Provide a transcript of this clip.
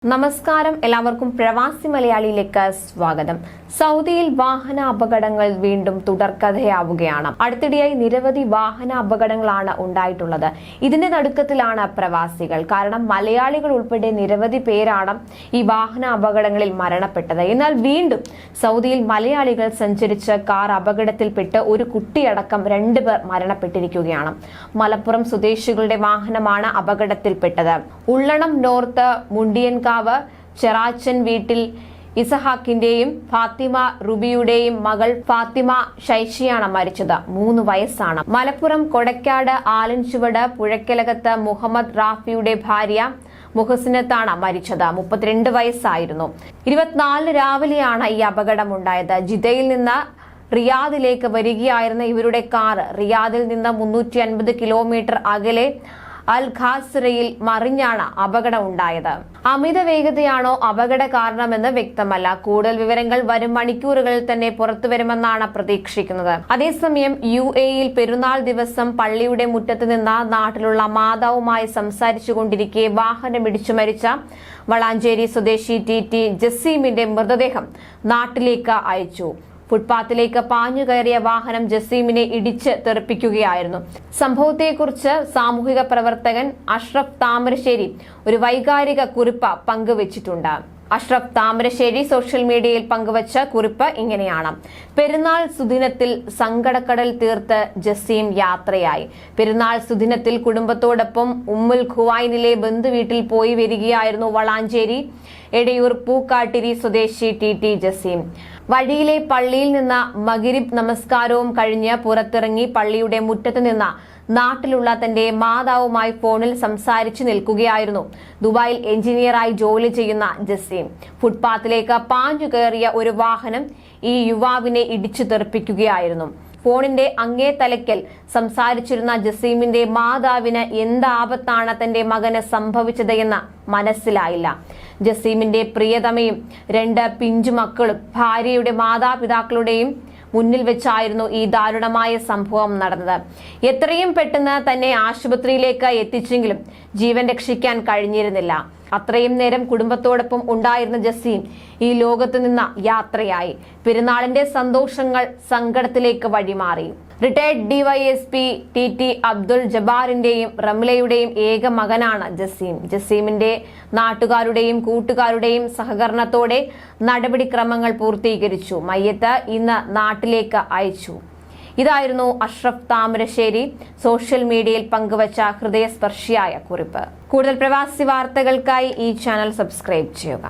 നമസ്കാരം, എല്ലാവർക്കും പ്രവാസി മലയാളിയിലേക്ക് സ്വാഗതം. സൗദിയിൽ വാഹന അപകടങ്ങൾ വീണ്ടും തുടർക്കഥയാവുകയാണ്. അടുത്തിടെയായി നിരവധി വാഹന അപകടങ്ങളാണ് ഉണ്ടായിട്ടുള്ളത്. ഇതിന്റെ നടുക്കത്തിലാണ് പ്രവാസികൾ. കാരണം മലയാളികൾ ഉൾപ്പെടെ നിരവധി പേരാണ് ഈ വാഹന അപകടങ്ങളിൽ മരണപ്പെട്ടത്. എന്നാൽ വീണ്ടും സൗദിയിൽ മലയാളികൾ സഞ്ചരിച്ച കാർ അപകടത്തിൽപ്പെട്ട് ഒരു കുട്ടിയടക്കം 2 പേർ മരണപ്പെട്ടിരിക്കുകയാണ്. മലപ്പുറം സ്വദേശികളുടെ വാഹനമാണ് അപകടത്തിൽപ്പെട്ടത്. ഉള്ളണം നോർത്ത് മുണ്ടിയൻകാവ് ചെറാച്ചൻ വീട്ടിൽ ഇസഹാക്കിന്റെയും ഫാത്തിമ റുബിയുടെയും മകൾ ഫാത്തിമ ഷൈഷിയാണ് മരിച്ചത്. 3 വയസ്സാണ്. മലപ്പുറം കൊടക്കാട് ആലൻചുവട് പുഴക്കലകത്ത് മുഹമ്മദ് റാഫിയുടെ ഭാര്യ മുഹസിനത്താണ് മരിച്ചത്. 32 വയസ്സായിരുന്നു. 24 രാവിലെയാണ് ഈ അപകടമുണ്ടായത്. ജിദ്ദയിൽ നിന്ന് റിയാദിലേക്ക് വരികയായിരുന്ന ഇവരുടെ കാർ റിയാദിൽ നിന്ന് 350 കിലോമീറ്റർ അകലെ അൽ ഖാസിറയിൽ മറിഞ്ഞാണ് അപകടം ഉണ്ടായത്. അമിത വേഗതയാണോ അപകട കാരണമെന്ന് വ്യക്തമല്ല. കൂടുതൽ വിവരങ്ങൾ വരും മണിക്കൂറുകളിൽ തന്നെ പുറത്തുവരുമെന്നാണ് പ്രതീക്ഷിക്കുന്നത്. അതേസമയം UAEയിൽ പെരുന്നാൾ ദിവസം പള്ളിയുടെ മുറ്റത്ത് നിന്ന് നാട്ടിലുള്ള മാതാവുമായി സംസാരിച്ചുകൊണ്ടിരിക്കെ വാഹനമിടിച്ചു മരിച്ച വളാഞ്ചേരി സ്വദേശി TT ജസീമിന്റെ മൃതദേഹം നാട്ടിലേക്ക് അയച്ചു. ഫുട്പാത്തിലേക്ക് പാഞ്ഞു കയറിയ വാഹനം ജസീമിനെ ഇടിച്ച് തെറിപ്പിക്കുകയായിരുന്നു. സംഭവത്തെക്കുറിച്ച് സാമൂഹിക പ്രവർത്തകൻ അഷ്റഫ് താമരശ്ശേരി ഒരു വൈകാരിക കുറിപ്പ് പങ്കുവച്ചിട്ടുണ്ട്. അഷ്റഫ് താമരശ്ശേരി സോഷ്യൽ മീഡിയയിൽ പങ്കുവച്ച കുറിപ്പ് ഇങ്ങനെയാണ്: പെരുന്നാൾ സുദിനത്തിൽ സങ്കടക്കടൽ തീർത്ത് ജസീം യാത്രയായി. പെരുന്നാൾ സുദിനത്തിൽ കുടുംബത്തോടൊപ്പം ഉമ്മുൽ ഖുവൈനിലെ ബന്ധുവീട്ടിൽ പോയി വരികയായിരുന്നു വളാഞ്ചേരി എടയൂർ പൂക്കാട്ടിരി സ്വദേശി TT ജസീം. വഴിയിലെ പള്ളിയിൽ നിന്ന് മഗ്‌രിബ് നമസ്കാരവും കഴിഞ്ഞ് പുറത്തിറങ്ങി പള്ളിയുടെ മുറ്റത്ത് നിന്ന് നാട്ടിലുള്ള തന്റെ മാതാവുമായി ഫോണിൽ സംസാരിച്ചു നിൽക്കുകയായിരുന്നു ദുബായിൽ എഞ്ചിനീയറായി ജോലി ചെയ്യുന്ന ജസീം. ഫുട്പാത്തിലേക്ക് പാഞ്ഞു കയറിയ ഒരു വാഹനം ഈ യുവാവിനെ ഇടിച്ചു തെറിപ്പിക്കുകയായിരുന്നു. ഫോണിന്റെ അങ്ങേ തലയ്ക്കൽ സംസാരിച്ചിരുന്ന ജസീമിന്റെ മാതാവിന് എന്താപത്താണ് തന്റെ മകന് സംഭവിച്ചത് എന്ന് മനസ്സിലായില്ല. ജസീമിന്റെ പ്രിയതമയും 2 പിഞ്ചു മക്കളും ഭാര്യയുടെ മാതാപിതാക്കളുടെയും മുന്നിൽ വെച്ചായിരുന്നു ഈ ദാരുണമായ സംഭവം നടന്നത്. എത്രയും പെട്ടെന്ന് തന്നെ ആശുപത്രിയിലേക്ക് എത്തിച്ചെങ്കിലും ജീവൻ രക്ഷിക്കാൻ കഴിഞ്ഞിരുന്നില്ല. അത്രയും നേരം കുടുംബത്തോടൊപ്പം ഉണ്ടായിരുന്ന ജസീം ഈ ലോകത്ത് നിന്ന് യാത്രയായി. പെരുന്നാളിന്റെ സന്തോഷങ്ങൾ സങ്കടത്തിലേക്ക് വഴിമാറി. റിട്ടയർഡ് DYSP TT അബ്ദുൾ ജബ്ബാറിന്റെയും റംലയുടെയും ഏക മകനാണ് ജസീം. ജസീമിന്റെ നാട്ടുകാരുടെയും കൂട്ടുകാരുടെയും സഹകരണത്തോടെ നടപടിക്രമങ്ങൾ പൂർത്തീകരിച്ചു. മയ്യത്ത് ഇന്ന് നാട്ടിലേക്ക് അയച്ചു. ഇതായിരുന്നു അഷ്റഫ് താമരശ്ശേരി സോഷ്യൽ മീഡിയയിൽ പങ്കുവച്ച ഹൃദയസ്പർശിയായ കുറിപ്പ്. കൂടുതൽ പ്രവാസി വാർത്തകൾക്കായി ഈ ചാനൽ സബ്സ്ക്രൈബ് ചെയ്യുക.